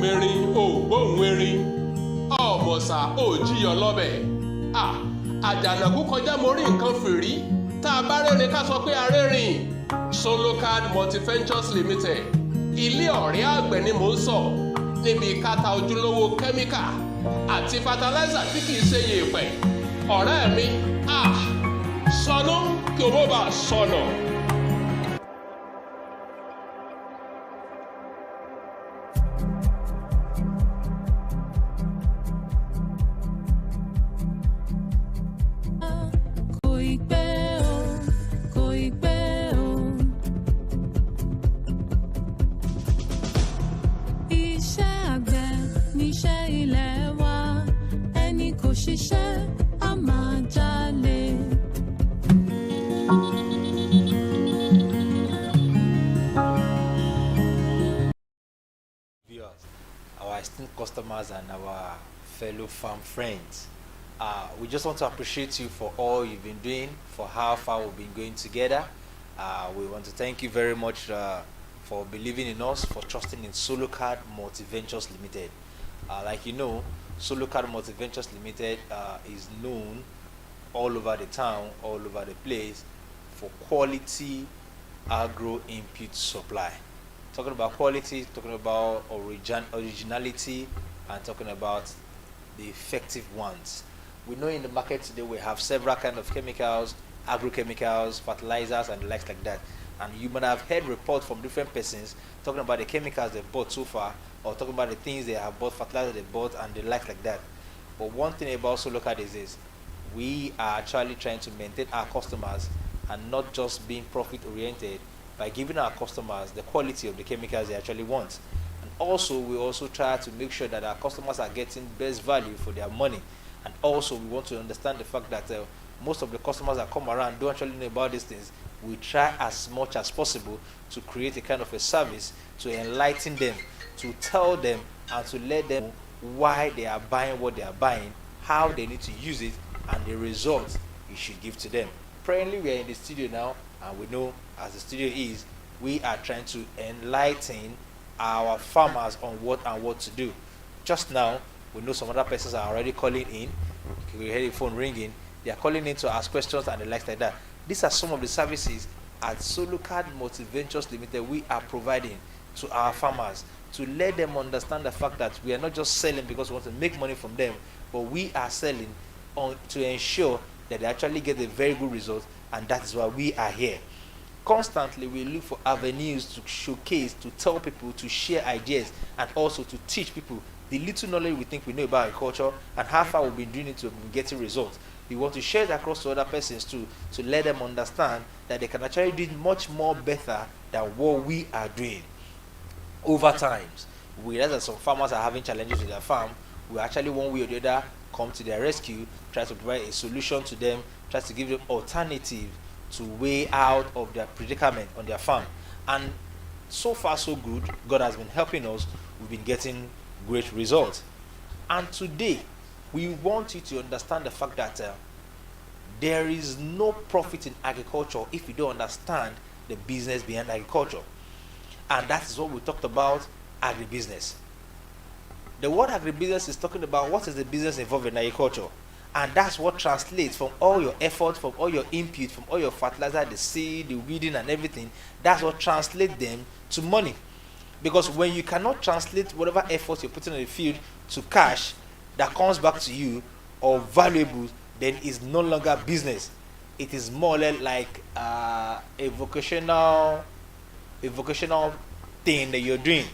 mẹ́rin ò gbóhùn erin ọ̀mọ̀sà ò jiyàn lọ́bẹ̀ àjànàkú kọjá mo rí nǹkan fìrí tá a bá rẹ́rìn ká sọ pé a rẹ́rìn. Solocard Multiventures Limited ilé ọ̀rẹ́ àgbẹ̀ ni mò ń sọ níbi kátà ojúlówó kẹ́míkà àti fataláísà tí kìí ṣe yèèpẹ̀. ọ̀rẹ́ mi sọnù kí o mọ̀ bá sọnù. Our esteemed customers and our fellow farm friends, we just want to appreciate you for all you've been doing, for how far we've been going together. We want to thank you very much for believing in us, for trusting in Solocard Multiventures Limited. Like you know, Solocard Multiventures Limited is known all over the town, all over the place for quality agro input supply. Talking about quality, talking about originality, and talking about the effective ones. We know in the market today we have several kinds of chemicals, agrochemicals, fertilizers, and the likes like that. And you might have heard reports from different persons talking about the chemicals they've bought so far, or talking about the things they have bought, fertilizer they bought, and the likes like that. But one thing about Solocard is this: we are actually trying to maintain our customers and not just being profit oriented, by giving our customers the quality of the chemicals they actually want. And also, we also try to make sure that our customers are getting best value for their money. And also, we want to understand the fact that most of the customers that come around don't actually know about these things. We try as much as possible to create a kind of a service to enlighten them, to tell them and to let them know why they are buying what they are buying, how they need to use it, and the results you should give to them. Presently, we are in the studio now, and we know, as the studio is, we are trying to enlighten our farmers on what to do. Just now, we know some other persons are already calling in. We hear the phone ringing. They are calling in to ask questions and the likes like that. These are some of the services at Solocard Multiventures Limited we are providing to our farmers, to let them understand the fact that we are not just selling because we want to make money from them, but we are selling to ensure that they actually get a very good result, and that is why we are here. Constantly, we look for avenues to showcase, to tell people, to share ideas, and also to teach people the little knowledge we think we know about agriculture and how far we've been doing it to getting results. We want to share it across to other persons too, to let them understand that they can actually do much more better than what we are doing. Over time, we realize that some farmers are having challenges with their farm. We actually, one way or the other, come to their rescue, try to provide a solution to them, try to give them alternative to way out of their predicament on their farm. And so far so good. God has been helping us. We've been getting great results. And today we want you to understand the fact that there is no profit in agriculture if you don't understand the business behind agriculture. And that is what we talked about, agribusiness. The word agribusiness is talking about what is the business involved in agriculture. And that's what translates from all your effort, from all your input, from all your fertilizer, the seed, the weeding and everything. That's what translates them to money. Because when you cannot translate whatever effort you're putting in the field to cash that comes back to you or valuables, then it's no longer business. It is more or less like a vocational thing that you're doing.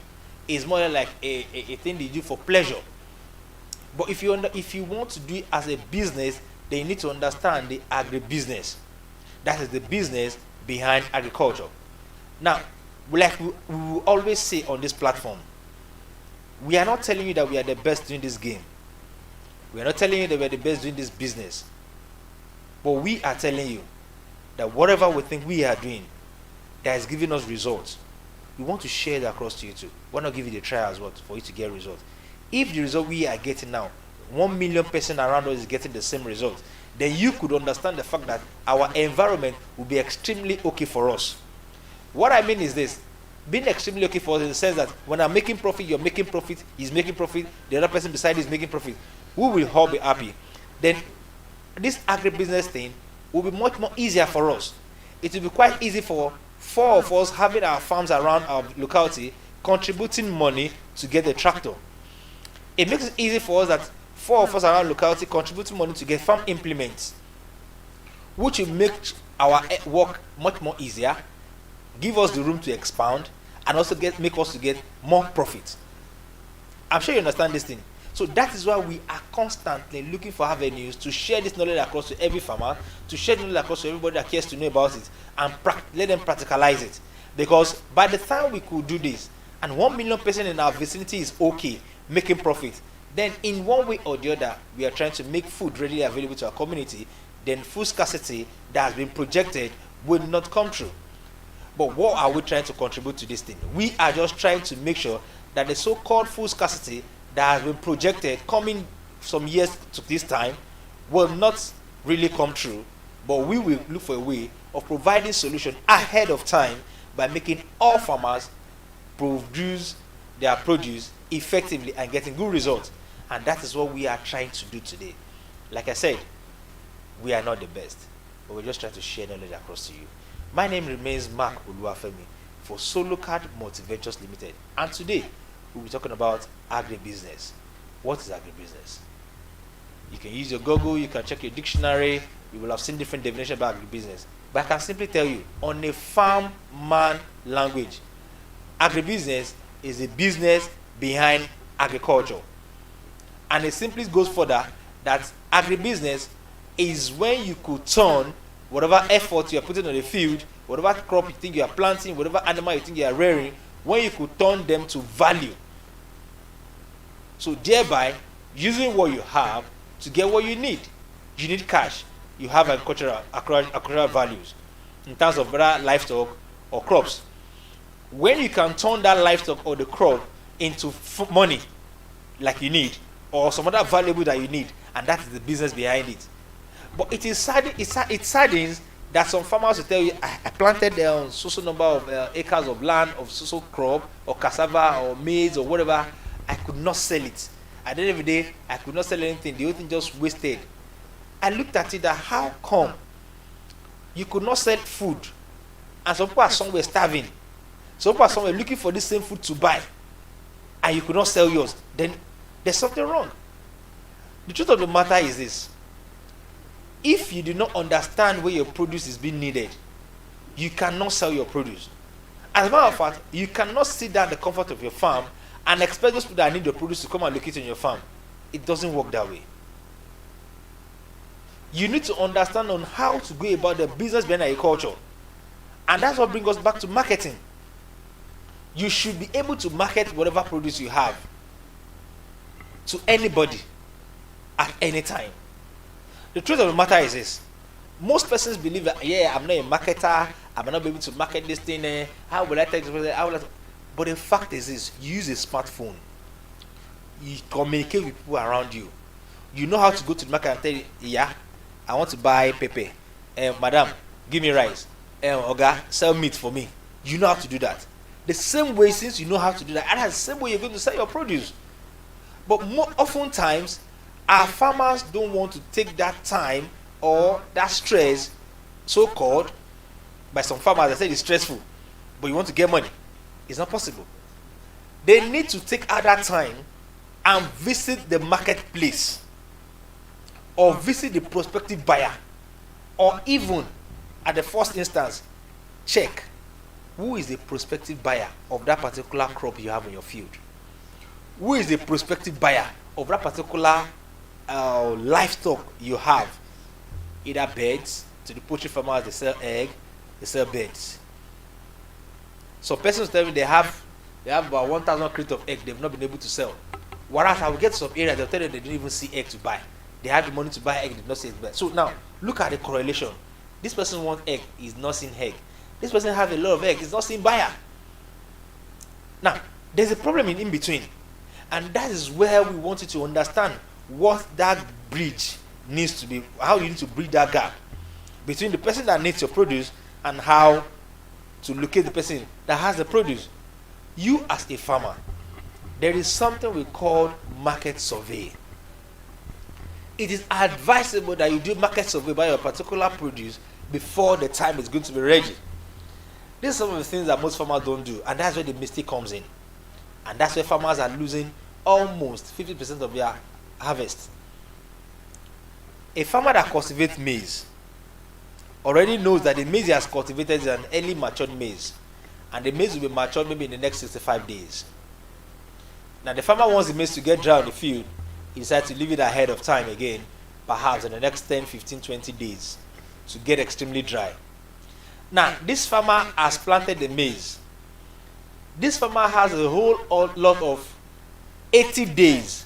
It's more or less like a thing that you do for pleasure. But if you want to do it as a business, then you need to understand the agribusiness. That is the business behind agriculture. Now, like we will always say on this platform, we are not telling you that we are the best doing this game. We are not telling you that we are the best doing this business. But we are telling you that whatever we think we are doing that is giving us results, we want to share that across to you too. We want to give you the trial as well for you to get results. If the result we are getting now, 1 million person around us is getting the same result, then you could understand the fact that our environment will be extremely okay for us. What I mean is this: being extremely okay for us in the sense that when I'm making profit, you're making profit, he's making profit, the other person beside is making profit. We will all be happy. Then this agribusiness thing will be much more easier for us. It will be quite easy for four of us having our farms around our locality, contributing money to get the tractor. It makes it easy for us that four of us around locality contributing money to get farm implements, which will make our work much more easier, give us the room to expound, and also make us to get more profit. I'm sure you understand this thing. So that is why we are constantly looking for avenues to share this knowledge across to every farmer, to share knowledge across to everybody that cares to know about it, and let them practicalize it. Because by the time we could do this, and 1 million person in our vicinity is okay, making profit, then in one way or the other, we are trying to make food readily available to our community, then food scarcity that has been projected will not come true. But what are we trying to contribute to this thing? We are just trying to make sure that the so-called food scarcity that has been projected coming some years to this time will not really come true, but we will look for a way of providing solution ahead of time by making all farmers produce their produce effectively and getting good results. And that is what we are trying to do today. Like I said, we are not the best, but we're just trying to share knowledge across to you. My name remains Mark Oluwafemi for Solocard Multiventures Limited, and today we'll be talking about agribusiness. What is agribusiness? You can use your Google, you can check your dictionary, you will have seen different definitions about agribusiness. But I can simply tell you, on a farm man language, agribusiness is the business behind agriculture. And it simply goes further that agribusiness is when you could turn whatever effort you are putting on the field, whatever crop you think you are planting, whatever animal you think you are rearing, when you could turn them to value. So thereby, using what you have to get what you need. You need cash. You have agricultural values in terms of whether livestock or crops. When you can turn that livestock or the crop into money like you need, or some other valuable that you need, and that is the business behind it. But it saddens that some farmers will tell you, I planted so number of acres of land of so crop or cassava or maize or whatever. I could not sell it. At the end of the day, I could not sell anything. The whole thing just wasted. I looked at it that how come you could not sell food, and some people are somewhere starving. Some people are somewhere looking for the same food to buy, and you could not sell yours. Then there's something wrong. The truth of the matter is this: if you do not understand where your produce is being needed, you cannot sell your produce. As a matter of fact, you cannot sit down in the comfort of your farm and expect those people that need your produce to come and locate in your farm. It doesn't work that way. You need to understand on how to go about the business behind agriculture. And that's what brings us back to marketing. You should be able to market whatever produce you have to anybody at any time. The truth of the matter is this: most persons believe that, I'm not a marketer, I'm not able to market this thing, how will I take this? But the fact is this: you use a smartphone, you communicate with people around you, you know how to go to the market and tell you, I want to buy pepper, madam, give me rice, oga, sell meat for me. You know how to do that. The same way, since you know how to do that, and that's the same way you're going to sell your produce. But more oftentimes, our farmers don't want to take that time or that stress, so-called, by some farmers, I said it's stressful, but you want to get money. It's not possible. They need to take out that time and visit the marketplace, or visit the prospective buyer, or even at the first instance, check who is the prospective buyer of that particular crop you have in your field. Who is the prospective buyer of that particular livestock you have? Either birds, to the poultry farmers, they sell egg, they sell birds. Some persons tell me they have about 1,000 crates of egg they've not been able to sell. Whereas I will get to some areas, they'll tell you they didn't even see egg to buy. They have the money to buy egg, they did not see egg to buy. So now, look at the correlation. This person wants egg, he's not seeing egg. This person has a lot of egg, he's not seeing buyer. Now, there's a problem in between. And that is where we want you to understand what that bridge needs to be, how you need to bridge that gap between the person that needs your produce and how to locate the person that has the produce. you as a farmer, there is something we call market survey. It is advisable that you do market survey by your particular produce before the time is going to be ready. These are some of the things that most farmers don't do, and that's where the mistake comes in. And that's where farmers are losing almost 50% of their harvest. A farmer that cultivates maize already knows that the maize he has cultivated is an early matured maize, and the maize will be matured maybe in the next 65 days. Now the farmer wants the maize to get dry on the field. He decides to leave it ahead of time again, perhaps in the next 10, 15, 20 days to get extremely dry. Now this farmer has planted the maize. This farmer has a whole lot of 80 days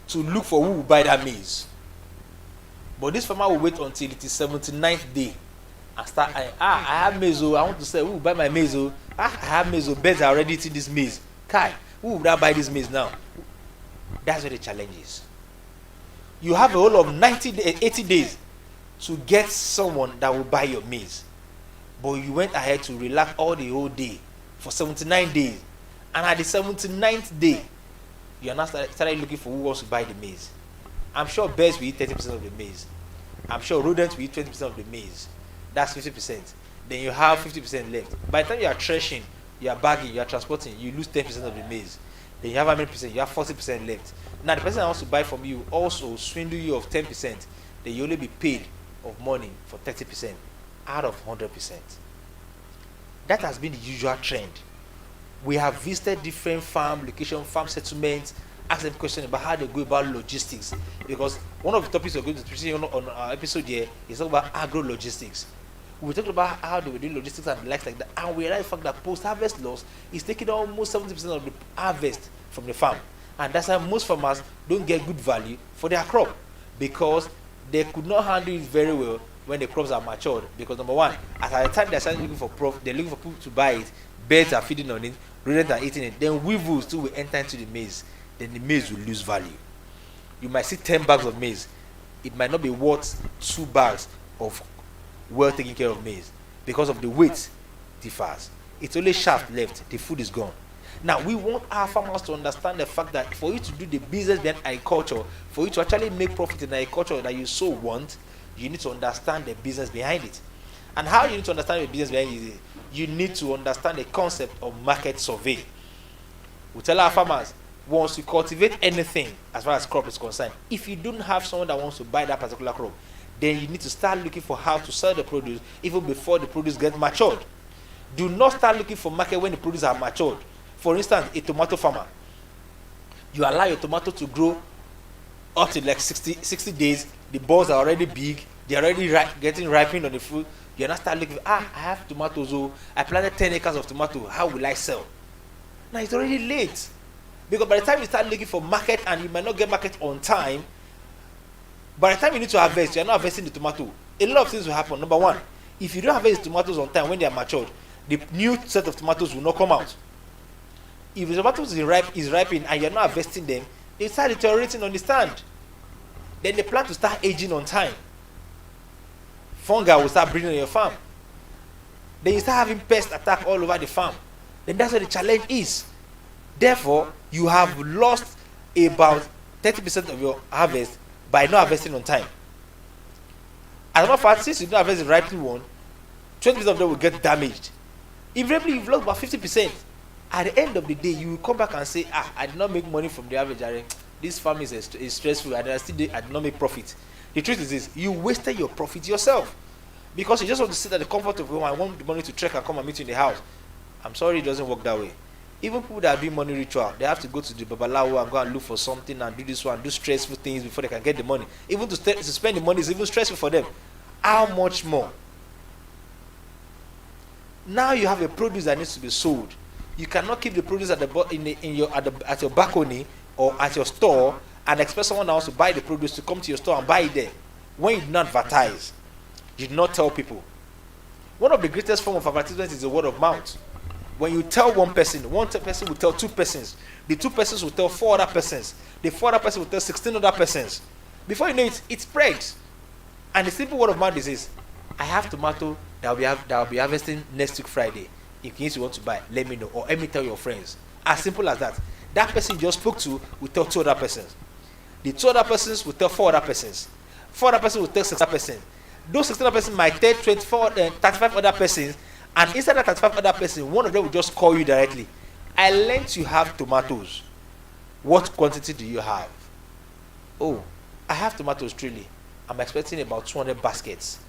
to look for who will buy that maize. But this farmer will wait until it is 79th day and start, I have maize, I want to sell, who will buy my maize? I have maize, birds are already eating this maize. Kai, who will buy this maize now? That's where the challenge is. You have a whole of 80 days to get someone that will buy your maize. But you went ahead to relax all the whole day for 79 days. And at the 79th day, you are now started looking for who wants to buy the maize. I'm sure birds will eat 30% of the maize. I'm sure rodents will eat 20% of the maize. That's 50%. Then you have 50% left. By the time you are threshing, you are bagging, you are transporting, you lose 10% of the maize. Then you have how many percent? You have 40% left. Now the person that wants to buy from you also swindle you of 10%. Then you only be paid of money for 30% out of 100%. That has been the usual trend. We have visited different farm location, farm settlements, asked them questions about how they go about logistics. Because one of the topics we're going to speak on our episode here is about agro-logistics. We talked about how they were doing logistics and like that, and we realized the fact that post-harvest loss is taking almost 70% of the harvest from the farm. And that's why most farmers don't get good value for their crop, because they could not handle it very well when the crops are matured. Because number one, at the time they're starting looking for profit, they're looking for people to buy it, birds are feeding on it, rodents are eating it, then weevils too will enter into the maize, then the maize will lose value. You might see 10 bags of maize, it might not be worth 2 bags of well taken care of maize, because of the weight differs. It's only shaft left, the food is gone. Now we want our farmers to understand the fact that for you to do the business behind agriculture, for you to actually make profit in agriculture that you so want, you need to understand the business behind it. And how you need to understand the business behind it, you need to understand the concept of market survey. We tell our farmers, once you cultivate anything as far as crop is concerned, if you don't have someone that wants to buy that particular crop, then you need to start looking for how to sell the produce even before the produce gets matured. Do not start looking for market when the produce are matured. For instance, a tomato farmer, you allow your tomato to grow up to like 60 days, the balls are already big, they're already getting ripened on the fruit. You're not start looking, I have tomatoes, I planted 10 acres of tomato, how will I sell? Now it's already late. Because by the time you start looking for market and you might not get market on time, by the time you need to harvest, you're not harvesting the tomato. A lot of things will happen. Number one, if you don't harvest tomatoes on time when they are matured, the new set of tomatoes will not come out. If the tomatoes is ripening and you're not harvesting them, they start deteriorating on the stand. Then the plant will start aging on time. Fungi will start breeding on your farm. Then you start having pest attack all over the farm. Then that's where the challenge is. Therefore, you have lost about 30% of your harvest by not harvesting on time. As a matter of fact, since you don't harvest the ripening one, 20% of them will get damaged. Invariably, you've lost about 50%. At the end of the day, you will come back and say, I did not make money from the average. This farm is stressful, and I did not make profit. The truth is this, you wasted your profit yourself. Because you just want to sit at the comfort of home and want the money to trek and come and meet you in the house. I'm sorry, it doesn't work that way. Even people that are doing money ritual, they have to go to the babalawo and go and look for something and do this one, do stressful things before they can get the money. Even to spend the money is even stressful for them. How much more? Now you have a produce that needs to be sold. You cannot keep the produce at your balcony or at your store and expect someone else to buy the produce to come to your store and buy it there when you did not advertise. You did not tell people. One of the greatest forms of advertisement is the word of mouth. When you tell one person will tell 2 persons. The 2 persons will tell 4 other persons. The 4 other persons will tell 16 other persons. Before you know it, it spreads. And the simple word of mouth is this: I have tomato that will be harvesting next week Friday. in case you want to buy, let me know, or let me tell your friends. As simple as that. That person you just spoke to will tell 2 other persons. The 2 other persons will tell 4 other persons. 4 other persons will tell 6 other persons. Those 6 other persons might tell 24, 35 other persons, and inside that 35 other persons, one of them will just call you directly. I learned you have tomatoes. What quantity do you have? Oh, I have tomatoes, truly. I'm expecting about 200 baskets.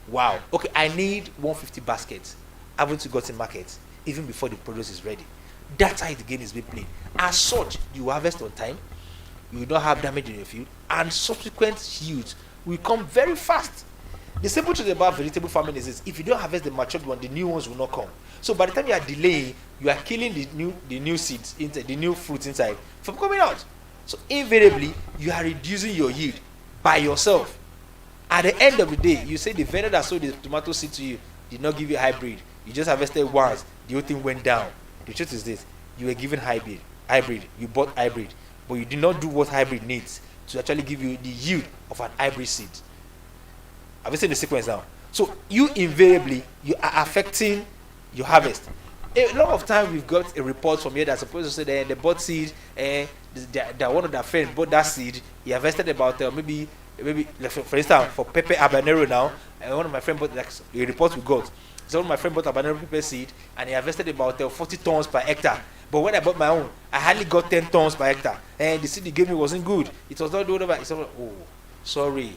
Wow. Okay, I need 150 baskets. Haven't you got in market even before the produce is ready? That's how the game is being played. As such, you harvest on time, you will not have damage in your field, and subsequent yields will come very fast. The simple truth about vegetable farming is this: if you don't harvest the matured one, the new ones will not come. So by the time you are delaying, you are killing the new seeds inside, the new fruits inside from coming out. So invariably, you are reducing your yield by yourself. At the end of the day, you say the vendor that sold the tomato seed to you did not give you hybrid. You just harvested once, the whole thing went down. The truth is this: you were given hybrid, you bought hybrid, but you did not do what hybrid needs to actually give you the yield of an hybrid seed. Have you seen the sequence now? So you invariably, you are affecting your harvest. A lot of time we've got a report from here that's supposed to say that they bought seed, and that one of their friends bought that seed. He harvested about maybe like for instance for pepper habanero now, and one of my friends bought, like a report we got. So one of my friends bought habanero pepper seed, and he harvested about 40 tons per hectare. But when I bought my own, I hardly got 10 tons per hectare, and the seed he gave me wasn't good. It was not whatever. It's all, oh, sorry.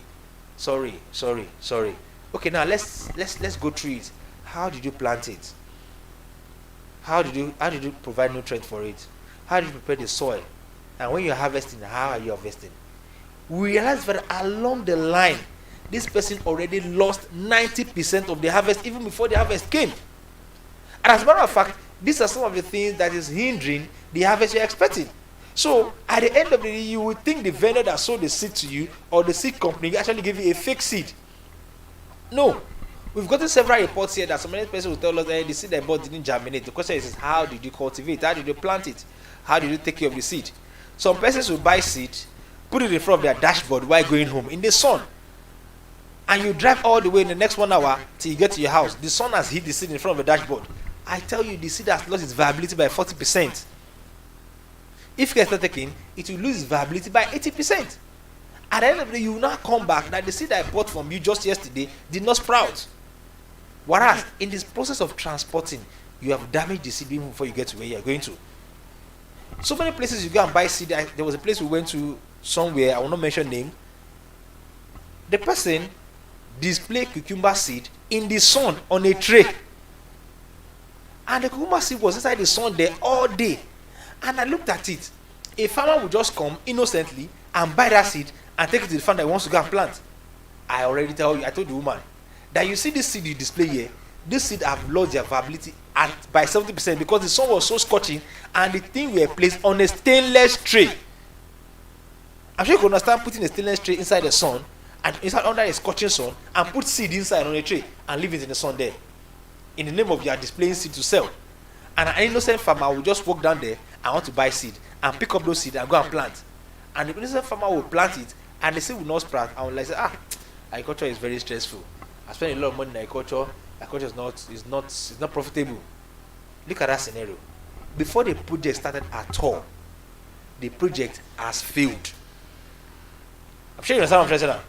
Okay, now let's go through it. How did you plant it? How did you provide nutrients for it? How did you prepare the soil? And when you're harvesting, how are you harvesting? We realized that along the line, this person already lost 90% of the harvest even before the harvest came. And as a matter of fact, these are some of the things that is hindering the harvest you're expecting. So at the end of the day, you would think the vendor that sold the seed to you or the seed company actually gave you a fake seed. No. We've gotten several reports here that some many persons will tell us that the seed I bought didn't germinate. The question is, how did you cultivate? How did you plant it? How did you take care of the seed? Some persons will buy seed, put it in front of their dashboard while going home in the sun. And you drive all the way in the next 1 hour till you get to your house. The sun has hit the seed in front of the dashboard. I tell you, the seed has lost its viability by 40%. If care is not taken, it will lose its viability by 80%. At the end of the day, you will now come back that the seed I bought from you just yesterday did not sprout. Whereas, in this process of transporting, you have damaged the seed even before you get to where you are going to. So many places you go and buy seed. There was a place we went to somewhere, I will not mention name. The person displayed cucumber seed in the sun on a tray. And the cucumber seed was inside the sun there all day. And I looked at it. A farmer would just come innocently and buy that seed and take it to the farm that he wants to go and plant. I told the woman that you see this seed you display here, this seed have lost their viability by 70% because the sun was so scorching and the thing were placed on a stainless tray. I'm sure you can understand putting a stainless tray inside the sun and inside under a scorching sun and put seed inside on a tray and leave it in the sun there. In the name of you are displaying seed to sell. And an innocent farmer will just walk down there and want to buy seed and pick up those seeds and go and plant. And the innocent farmer will plant it and the seed will not sprout and will like say, agriculture is very stressful. I spend a lot of money in agriculture. Agriculture is not profitable. Look at that scenario. Before the project started at all, the project has failed. I'm sure you understand what I'm trying to say now.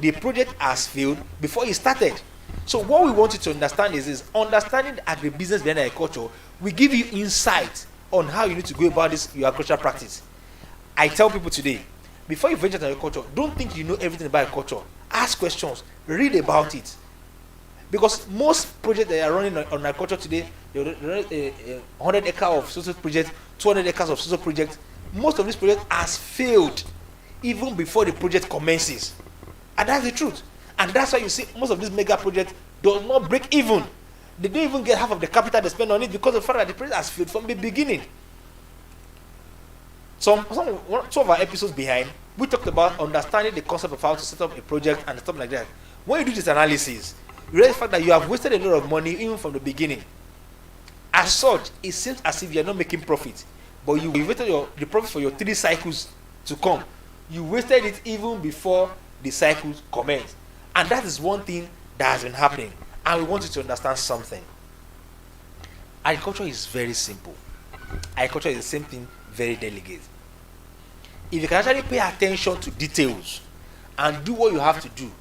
The project has failed before it started. So what we want you to understand is understanding the agribusiness behind agriculture will give you insight on how you need to go about this your agricultural practice. I tell people today, before you venture into agriculture, don't think you know everything about agriculture. Ask questions, read about it. Because most projects that are running on agriculture today, they run a 100 acres of social project, 200 acres of social project. Most of these projects has failed even before the project commences. And that's the truth. And that's why you see most of these mega projects do not break even. They don't even get half of the capital they spend on it because of the fact that the project has failed from the beginning. Some of our episodes behind, we talked about understanding the concept of how to set up a project and stuff like that. When you do this analysis, you realize the fact that you have wasted a lot of money even from the beginning. As such, it seems as if you are not making profit, but you wasted the profit for your 3 cycles to come. You wasted it even before the cycles commence. And that is one thing that has been happening. And we want you to understand something. Agriculture is very simple. Agriculture is the same thing, very delicate. If you can actually pay attention to details and do what you have to do,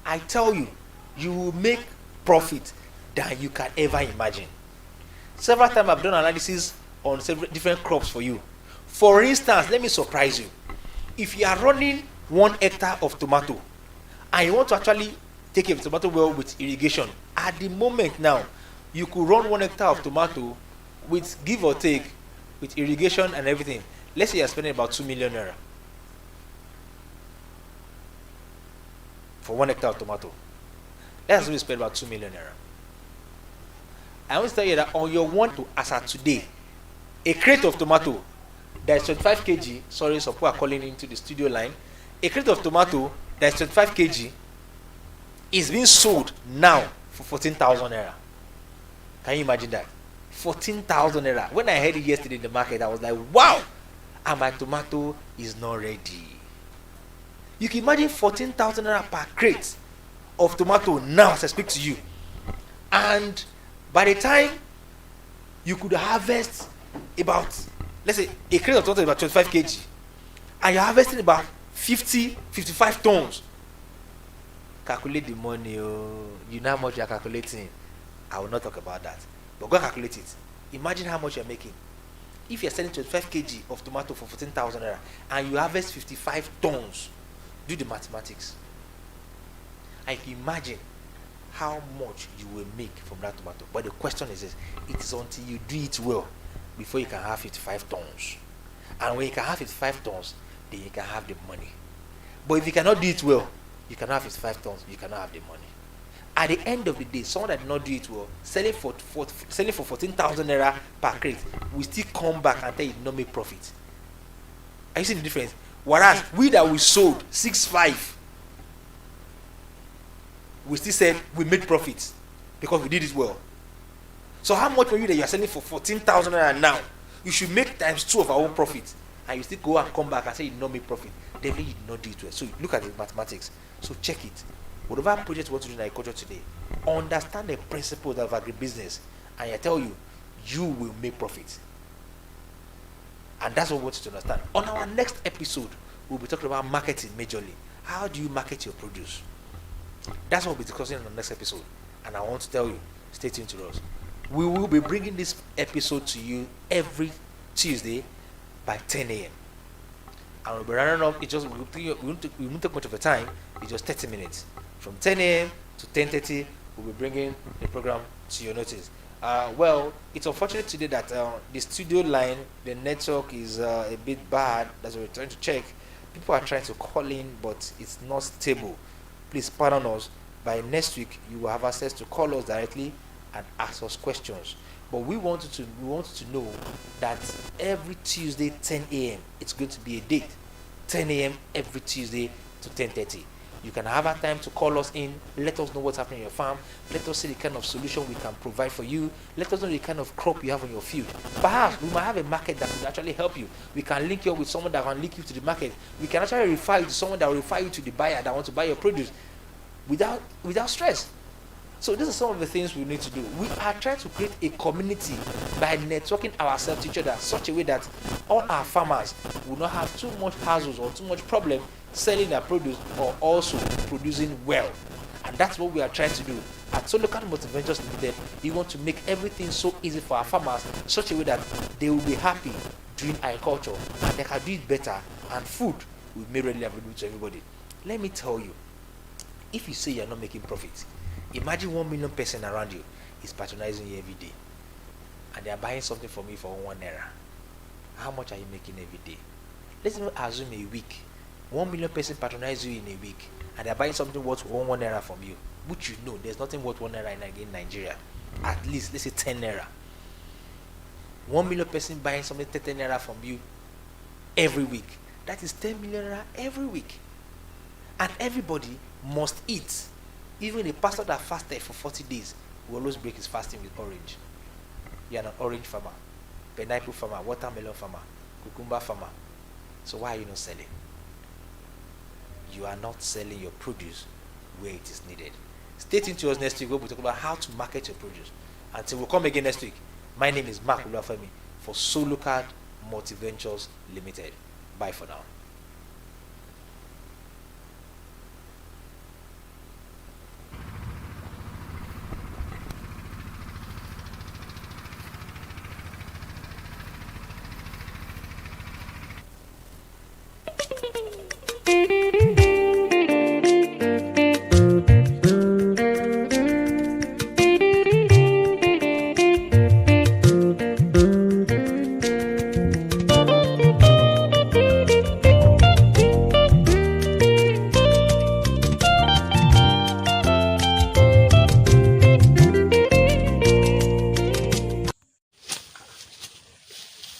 I tell you, you will make profit than you can ever imagine. Several times I've done analysis on several different crops for you. For instance, let me surprise you. If you are running 1 hectare of tomato and you want to actually take a tomato well with irrigation, at the moment now, you could run 1 hectare of tomato with, give or take, with irrigation and everything. Let's say you're spending about 2 million naira for 1 hectare of tomato. Let's assume you spend about 2 million naira. I want to tell you that on your one to, as at today, a crate of tomato that is 25 kg, sorry, some people are calling into the studio line, a crate of tomato that is 25 kg is being sold now for 14,000 naira. Can you imagine that? 14,000 naira. When I heard it yesterday in the market, I was like, wow! And my tomato is not ready. You can imagine 14,000 naira per crate of tomato now as I speak to you. And by the time you could harvest about, let's say, a crate of tomato is about 25 kg, and you're harvesting about 55 tons. Calculate the money, oh. You know how much you're calculating. I will not talk about that. But go and calculate it. Imagine how much you're making. If you're selling 25 kg of tomato for 14,000 naira and you harvest 55 tons, do the mathematics. I can imagine how much you will make from that tomato. But the question is this: it is until you do it well before you can have 55 tons. And when you can have 55 tons, then you can have the money. But if you cannot do it well, you cannot have 55 tons, you cannot have the money. At the end of the day, someone that did not do it well, selling for 14,000 naira per crate, will still come back and tell you did not make profit. Are you seeing the difference? Whereas we that we sold 6.5, we still said we made profits because we did it well. So how much for you that you are selling for 14,000 naira now? You should make times 2 of our own profit, and you still go and come back and say you did not make profit. Definitely you did not do it well. So look at the mathematics. So check it. Whatever project you want to do in agriculture today, understand the principles of agribusiness, and I tell you, you will make profit. And that's what we want you to understand. On our next episode, we'll be talking about marketing majorly. How do you market your produce? That's what we'll be discussing in the next episode. And I want to tell you, stay tuned to us. We will be bringing this episode to you every Tuesday by 10 a.m. And we'll be running up. It just we won't take much of the time. It's just 30 minutes. From 10 a.m. to 10:30, we'll be bringing the program to your notice. Well, it's unfortunate today that the studio line, the network is a bit bad. That's what we're trying to check. People are trying to call in, but it's not stable. Please pardon us. By next week, you will have access to call us directly and ask us questions. But we wanted to know that every Tuesday 10 a.m. it's going to be a date. 10 a.m. every Tuesday to 10:30. You can have a time to call us in. Let us know what's happening in your farm. Let us see the kind of solution we can provide for you. Let us know the kind of crop you have on your field. Perhaps we might have a market that will actually help you. We can link you up with someone that can link you to the market. We can actually refer you to someone that will refer you to the buyer that wants to buy your produce without stress. So these are some of the things we need to do. We are trying to create a community by networking ourselves to each other such a way that all our farmers will not have too much hassles or too much problem selling their produce or also producing well. And that's what we are trying to do. At Solocan Multiventures Limited, we want to make everything so easy for our farmers such a way that they will be happy doing agriculture and they can do it better, and food will be made readily available to everybody. Let me tell you, if you say you're not making profit, imagine 1 million person around you is patronizing you every day, and they are buying something from you for 1 naira. How much are you making every day? Let's even assume a week. 1 million person patronize you in a week, and they are buying something worth 1 naira from you, which you know there's nothing worth 1 naira in Nigeria. At least let's say 10 naira. 1 million person buying something 10 naira from you every week. That is 10 million naira every week, and everybody must eat. Even a pastor that fasted for 40 days will always break his fasting with orange. You're an orange farmer, pineapple farmer, watermelon farmer, cucumber farmer. So why are you not selling? You are not selling your produce where it is needed. Stay tuned to us next week. We'll talk about how to market your produce. Until we come again next week, My name is Mark Olufemi for Solocard Multiventures Limited. Bye for now.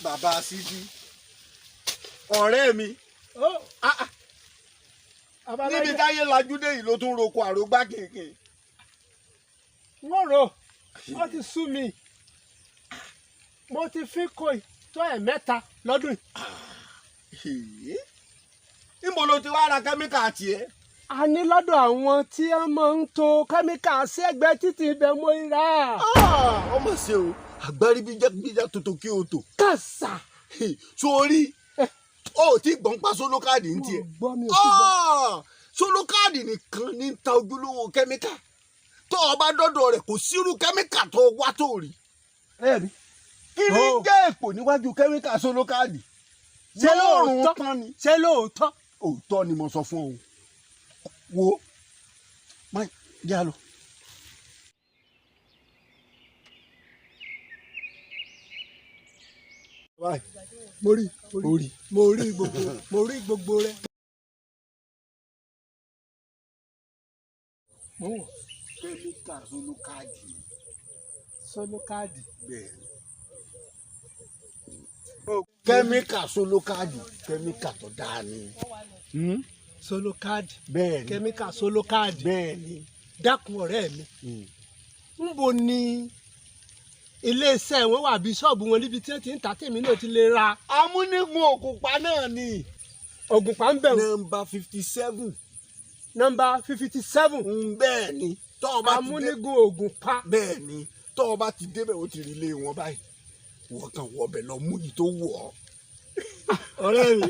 Bàbá Sídí ọ̀rẹ́ mi níbi táyé lajú dé yìí ló tún roko àrògbá kéèké. wọ́n rò ó ti sú mi mo ti fi kó tó ẹ̀mẹ́ta lọ́dún yìí. Níbo ló ti wá ra kẹ́míkà tiẹ̀? a ní lọ́dọ̀ àwọn tí wọ́n máa ń to kẹ́míkà sí ẹ̀gbẹ́ títì ibẹ̀ mo rà. Ọmọ ṣe o àgbárí bíjà tuntun kí o tò. kàṣà. Sórí o ti gbọ́n pa Solocard ń tiẹ̀. gbọ́ mi ò ti gbọ́. Solocard nìkan ní ta ojúlówó kẹ́míkà tó o bá dọ́dọ̀ rẹ̀ kò sírú kẹ́míkà tó wá tó rí. Kí ni jẹ́ èpò níwájú kẹ́míkà Solocard? ṣé lóòótọ́ pọ́n ni? ṣé lóòótọ́? Òótọ́ ni mo sọ fún ọ. Wo má jẹ́ àlọ́. mo rí gbogbo rẹ. Kẹ́míkà Solocard. Solocard. Bẹ́ẹ̀ ni. Kẹ́míkà Solocard kẹ́míkà tó dáa ni. Solocard. Bẹ́ẹ̀ ni. kẹ́míkà Solocard. Bẹ́ẹ̀ ni. dákun ọ̀rẹ́ mi níbo ni iléeṣẹ́ wọn wà bí ṣọ́ọ̀bù wọn níbi tí wọ́n ti ń ta tèmi náà ti lè ra. Amúnigun Ògùnpa náà ni. Ògùnpa ń bẹ̀rù. Nọ́mbà 57. nọ́mbà 57. Bẹ́ẹ̀ ni. Amúnigun Ògùnpa. Bẹ́ẹ̀ ni. Tọ́ ọ bá ti débẹ̀ ó ti rí ilé wọn báyìí. Wọ́n kàn wọ ọbẹ̀ lọ mú yìí tó wù ọ́. ọ̀rẹ́ mi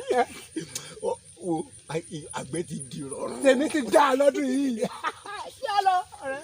àgbẹ̀ ti di rọrùn. tèmi ti dá a lọ́dún yìí. yá lọ ọ̀rẹ́.